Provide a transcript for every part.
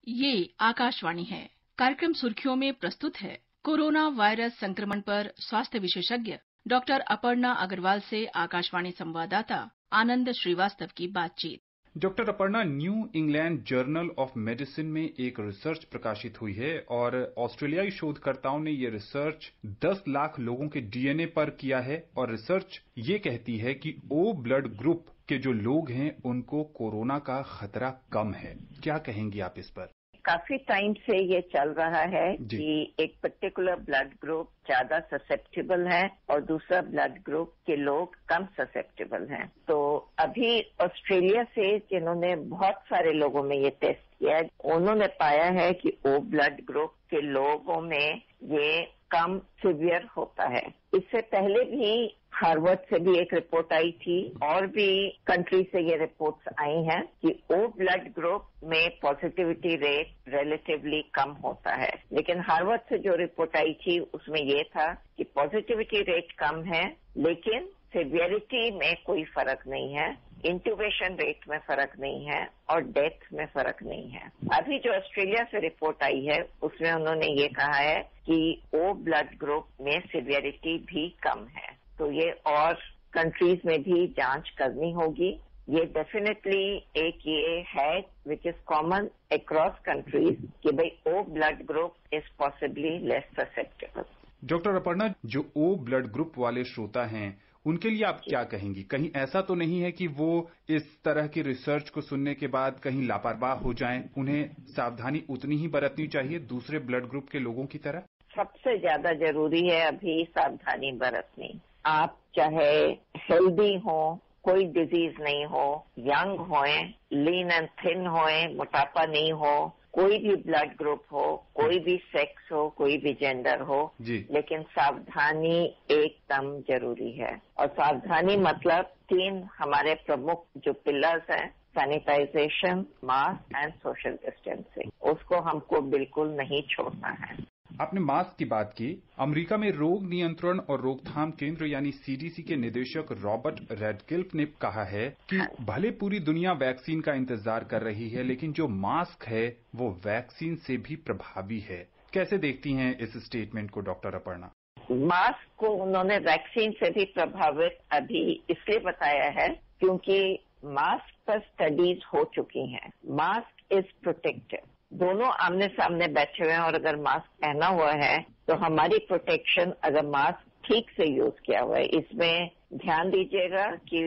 ये आकाशवाणी है। कार्यक्रम सुर्खियों में प्रस्तुत है कोरोना वायरस संक्रमण पर स्वास्थ्य विशेषज्ञ डॉक्टर अपर्णा अग्रवाल से आकाशवाणी संवाददाता आनंद श्रीवास्तव की बातचीत। Doctor Aparna, new England journal of medicine में एक रिसर्च प्रकाशित हुई है और ऑस्ट्रेलियाई शोधकर्ताओं ने ये रिसर्च 10 लाख लोगों के डीएनए पर किया है और रिसर्च ये कहती है कि ओ ब्लड ग्रुप के जो लोग हैं उनको कोरोना का खतरा कम है। क्या कहेंगी आप इस पर? काफी टाइम से ये चल रहा है कि एक पर्टिकुलर ब्लड ग्रुप ज्यादा ससेप्टेबल है और दूसरा ब्लड ग्रुप के लोग कम ससेप्टेबल हैं। तो अभी ऑस्ट्रेलिया से जिन्होंने बहुत सारे लोगों में ये टेस्ट किया है, उन्होंने पाया है कि ओ ब्लड ग्रुप के लोगों में ये कम सीवियर होता है। इससे पहले भी हार्वर्ड से भी एक रिपोर्ट आई थी और भी कंट्री से ये रिपोर्ट्स आई हैं कि ओ ब्लड ग्रुप में पॉजिटिविटी रेट रिलेटिवली कम होता है। लेकिन हार्वर्ड से जो रिपोर्ट आई थी उसमें ये था कि पॉजिटिविटी रेट कम है लेकिन सिवियरिटी में कोई फर्क नहीं है, इंट्यूबेशन रेट में फर्क नहीं है और डेथ में फर्क नहीं है। अभी जो ऑस्ट्रेलिया से रिपोर्ट आई है उसमें उन्होंने ये कहा है कि ओ ब्लड ग्रुप में सिवियरिटी भी कम है। तो ये और कंट्रीज में भी जांच करनी होगी। ये डेफिनेटली एक ये है which is common across countries कि भाई O blood group is possibly less susceptible. Doctor Aparna, जो ओ ब्लड ग्रुप वाले श्रोता हैं उनके लिए आप क्या कहेंगी? कहीं ऐसा तो नहीं है कि वो इस तरह की रिसर्च को सुनने के बाद कहीं लापरवाह हो जाएं? उन्हें सावधानी उतनी ही बरतनी चाहिए दूसरे ब्लड ग्रुप के लोगों की तरह? सबसे ज्यादा जरूरी है अभी सावधानी बरतनी। आप चाहे हेल्दी हो, कोई डिजीज नहीं हो, यंग होए, लीन एंड थिन होए, मोटापा नहीं हो, कोई भी ब्लड ग्रुप हो, कोई भी सेक्स हो, कोई भी जेंडर हो, लेकिन सावधानी एकदम जरूरी है। और सावधानी मतलब 3 हमारे प्रमुख जो पिलर्स हैं, sanitization, mask and social distancing, उसको हमको बिल्कुल नहीं छोड़ना है। आपने मास्क की बात की। अमेरिका में रोग नियंत्रण और रोकथाम केंद्र यानी सीडीसी के निदेशक रॉबर्ट रेडक्लिफ ने कहा है कि भले पूरी दुनिया वैक्सीन का इंतजार कर रही है लेकिन जो मास्क है वो वैक्सीन से भी प्रभावी है। कैसे देखती हैं इस स्टेटमेंट को डॉक्टर अपर्णा? मास्क को उन्होंने वैक्सीन से भी प्रभावित अभी इसलिए बताया है क्योंकि मास्क पर स्टडीज हो चुकी हैं। Mask is protective. दोनों आमने सामने बैठे हुए हैं और अगर मास्क पहना हुआ है तो हमारी प्रोटेक्शन, अगर मास्क ठीक से यूज किया हुआ है, इसमें ध्यान दीजिएगा कि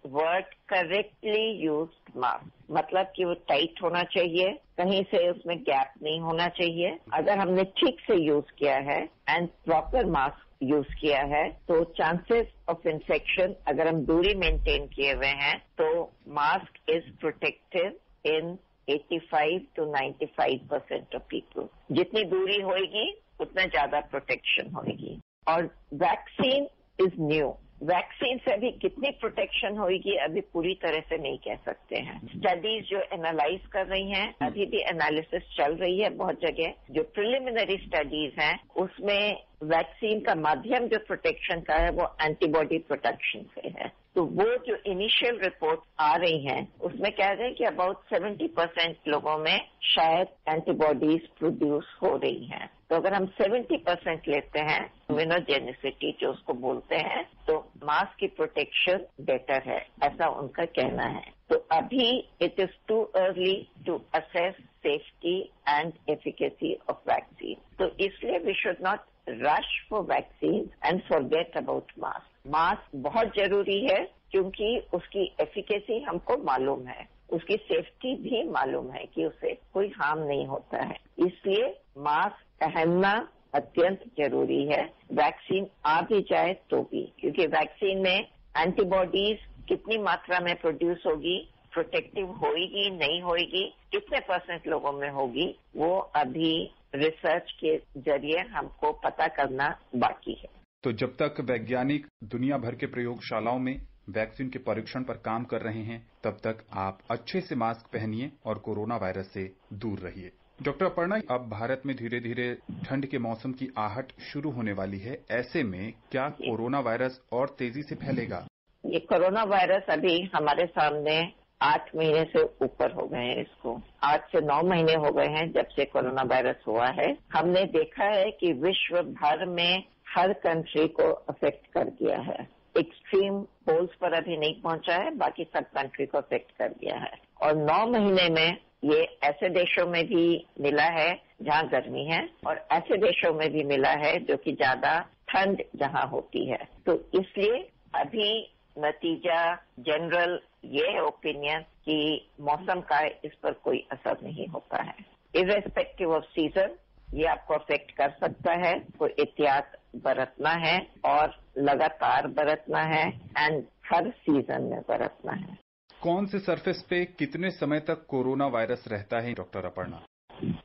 वर्ड करेक्टली यूज्ड मास्क, मतलब कि वो टाइट होना चाहिए, कहीं से उसमें गैप नहीं होना चाहिए। अगर हमने ठीक से यूज किया है एंड प्रॉपर मास्क यूज किया है तो चांसेस ऑफ इन्फेक्शन, अगर हम दूरी मेंटेन किए हुए हैं तो mask is protective in 85 to 95% of people. जितनी दूरी होगी उतना ज्यादा प्रोटेक्शन होगी। और वैक्सीन इज न्यू। वैक्सीन से अभी कितनी प्रोटेक्शन होगी अभी पूरी तरह से नहीं कह सकते हैं। स्टडीज जो एनालाइज कर रही हैं, अभी भी एनालिसिस चल रही है बहुत जगह। जो प्रिलिमिनरी स्टडीज हैं उसमें वैक्सीन का माध्यम जो प्रोटेक्शन का है वो एंटीबॉडी प्रोटेक्शन से है। तो वो जो इनिशियल रिपोर्ट आ रही हैं उसमें कह रहे हैं कि अबाउट 70% लोगों में शायद एंटीबॉडीज प्रोड्यूस हो रही हैं। तो अगर हम 70% लेते हैं इम्यूनोजेनिसिटी जो उसको बोलते हैं, तो मास्क की प्रोटेक्शन बेटर है, ऐसा उनका कहना है। तो अभी it is too early to assess safety and efficacy of vaccine. तो इसलिए we should not rush for vaccines and forget about mask. Mask बहुत जरूरी है क्योंकि उसकी एफिकेसी हमको मालूम है, उसकी सेफ्टी भी मालूम है कि उससे कोई हार्म नहीं होता है। इसलिए मास्क पहनना अत्यंत जरूरी है, वैक्सीन आ भी जाए तो भी, क्योंकि वैक्सीन में एंटीबॉडीज कितनी मात्रा में प्रोड्यूस होगी, प्रोटेक्टिव होगी नहीं होगी, कितने % लोगों में होगी, वो अभी रिसर्च के जरिए हमको पता करना बाकी है। तो जब तक वैज्ञानिक दुनिया भर के प्रयोगशालाओं में वैक्सीन के परीक्षण पर काम कर रहे हैं तब तक आप अच्छे से मास्क पहनिए और कोरोना वायरस से दूर रहिए। डॉक्टर अपर्णा, अब भारत में धीरे धीरे ठंड के मौसम की आहट शुरू होने वाली है। ऐसे में क्या कोरोना वायरस और तेजी से फैलेगा? ये कोरोना वायरस अभी हमारे सामने 8 महीने से ऊपर हो गए हैं इसको। 8 से 9 महीने हो गए हैं जब से कोरोना वायरस हुआ है। हमने देखा है कि विश्व भर में हर कंट्री को अफेक्ट कर दिया है। एक्सट्रीम पोल्स पर अभी नहीं पहुंचा है, बाकी सब कंट्री को अफेक्ट कर दिया है। और 9 महीने में ये ऐसे देशों में भी मिला है जहां गर्मी है, और ऐसे देशों में भी मिला है जो कि ज्यादा ठंड जहां होती है। तो इसलिए अभी नतीजा जनरल ये है ओपिनियन कि मौसम का इस पर कोई असर नहीं होता है। इर्रेस्पेक्टिव ऑफ सीजन ये आपको अफेक्ट कर सकता है, तो एहतियात बरतना है और लगातार बरतना है एंड हर सीजन में बरतना है। कौन से सरफेस पे कितने समय तक कोरोना वायरस रहता है डॉक्टर अपर्णा?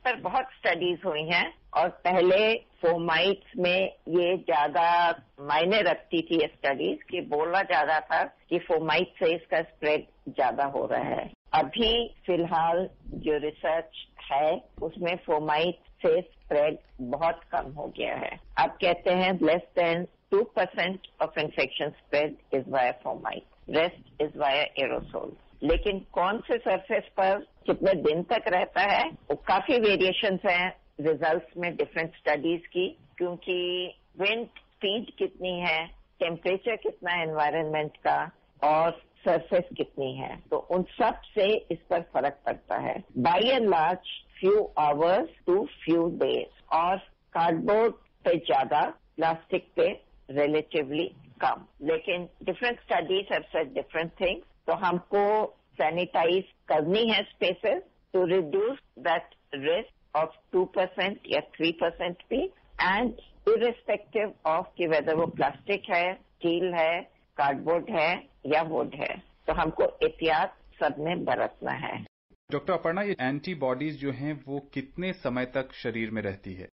पर बहुत स्टडीज हुई हैं और पहले फोमाइट्स में ये ज्यादा मायने रखती थी ये स्टडीज कि बोला ज्यादा था कि फोमाइट से इसका स्प्रेड ज्यादा हो रहा है। अभी फिलहाल जो रिसर्च है उसमें फोमाइट से स्प्रेड बहुत कम हो गया है। अब कहते हैं less than 2% of infection spread is via fomite, rest is via aerosol. लेकिन कौन से सरफेस पर कितने दिन तक रहता है वो काफी वेरिएशंस हैं रिजल्ट्स में डिफरेंट स्टडीज की, क्योंकि विंड स्पीड कितनी है, टेम्परेचर कितना है एनवायरनमेंट का और सरफेस कितनी है, तो उन सब से इस पर फर्क पड़ता है। By and large few hours to few days, और कार्डबोर्ड पे ज्यादा, प्लास्टिक पे रिलेटिवली कम। लेकिन different studies have said different things. तो हमको सैनिटाइज करनी है spaces to reduce that risk of 2% या 3% भी, एंड इर्रेस्पेक्टिव ऑफ कि वेदर वो प्लास्टिक है, स्टील है, कार्डबोर्ड है या वुड है, तो हमको एहतियात सब में बरतना है। डॉक्टर अपर्णा, ये एंटीबॉडीज जो हैं वो कितने समय तक शरीर में रहती है?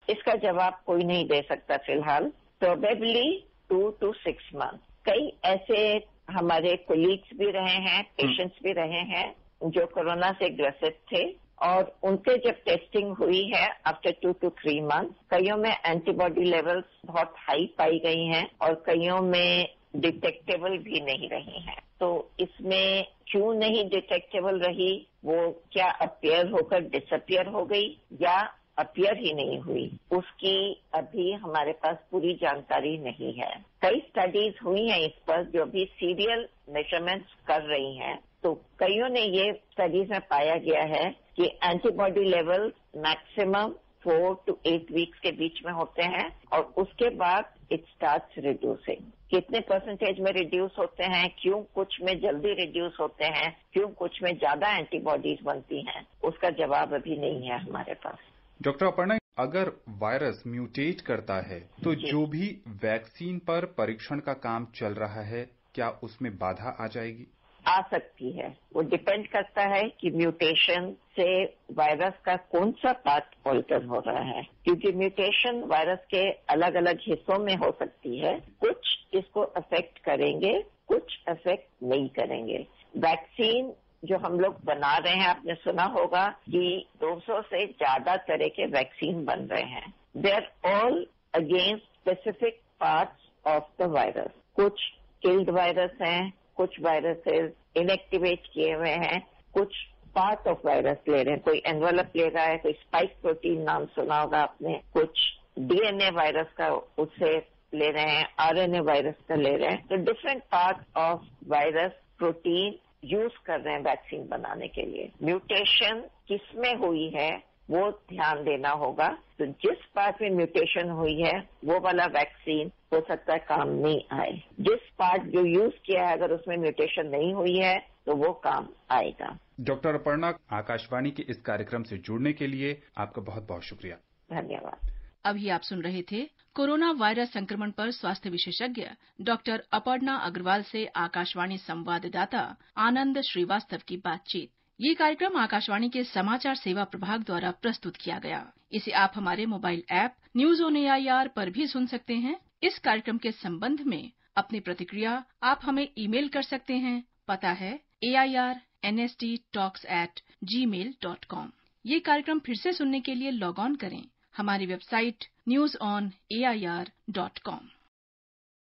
इसका जवाब कोई नहीं दे सकता फिलहाल। Probably 2 to 6 month. कई ऐसे हमारे कोलीग्स भी रहे हैं, पेशेंट्स भी रहे हैं जो कोरोना से ग्रसित थे, और उनके जब टेस्टिंग हुई है आफ्टर 2 to 3 मंथ, कईयों में एंटीबॉडी लेवल्स बहुत हाई पाई गई हैं और कईयों में डिटेक्टेबल भी नहीं रही हैं। तो इसमें क्यों नहीं डिटेक्टेबल रही, वो क्या अपीयर होकर डिसअपियर हो गई या अपीयर ही नहीं हुई, उसकी अभी हमारे पास पूरी जानकारी नहीं है। कई स्टडीज हुई हैं इस पर जो भी सीरियल मेजरमेंट्स कर रही हैं, तो कईयों ने ये स्टडीज में पाया गया है कि antibody level maximum 4 to 8 weeks के बीच में होते हैं और उसके बाद इट स्टार्ट्स रिड्यूसिंग। कितने परसेंटेज में रिड्यूस होते हैं, क्यों कुछ में जल्दी रिड्यूस होते हैं, क्यों कुछ में ज्यादा एंटीबॉडीज बनती हैं, उसका जवाब अभी नहीं है हमारे पास। डॉक्टर अपर्णा, अगर वायरस म्यूटेट करता है तो जो भी वैक्सीन पर परीक्षण का काम चल रहा है, क्या उसमें बाधा आ जाएगी? आ सकती है। वो डिपेंड करता है कि म्यूटेशन से वायरस का कौन सा पार्ट ऑल्टर हो रहा है, क्योंकि म्यूटेशन वायरस के अलग अलग हिस्सों में हो सकती है। कुछ इसको अफेक्ट करेंगे, कुछ अफेक्ट नहीं करेंगे। वैक्सीन जो हम लोग बना रहे हैं, आपने सुना होगा कि 200 से ज्यादा तरह के वैक्सीन बन रहे हैं। They are all against specific parts of the virus. कुछ किल्ड वायरस हैं, कुछ वायरसेस इनएक्टिवेट किए हुए हैं, कुछ पार्ट ऑफ वायरस ले रहे हैं। कोई एनवेलप ले रहा है, कोई स्पाइक प्रोटीन नाम सुना होगा आपने, कुछ डीएनए वायरस का उससे ले रहे हैं, आरएनए वायरस का ले रहे हैं। तो different part of virus protein use कर रहे हैं वैक्सीन बनाने के लिए। म्यूटेशन किसमें हुई है वो ध्यान देना होगा। तो जिस पार्ट में म्यूटेशन हुई है वो वाला वैक्सीन हो सकता है काम नहीं आए। जिस पार्ट जो यूज किया है अगर उसमें म्यूटेशन नहीं हुई है तो वो काम आएगा। डॉक्टर अपर्णा, आकाशवाणी के इस कार्यक्रम से जुड़ने के लिए आपका बहुत बहुत शुक्रिया। धन्यवाद। अभी आप सुन रहे थे कोरोना वायरस संक्रमण पर स्वास्थ्य विशेषज्ञ डॉक्टर अपर्णा अग्रवाल से आकाशवाणी संवाददाता आनंद श्रीवास्तव की बातचीत। ये कार्यक्रम आकाशवाणी के समाचार सेवा प्रभाग द्वारा प्रस्तुत किया गया। इसे आप हमारे mobile app news on AIR पर भी सुन सकते हैं। इस कार्यक्रम के संबंध में अपनी प्रतिक्रिया आप हमें ईमेल कर सकते हैं। पता है airnsttalks@gmail.com। ये कार्यक्रम फिर से सुनने के लिए लॉग ऑन करें हमारी वेबसाइट newsonair.com।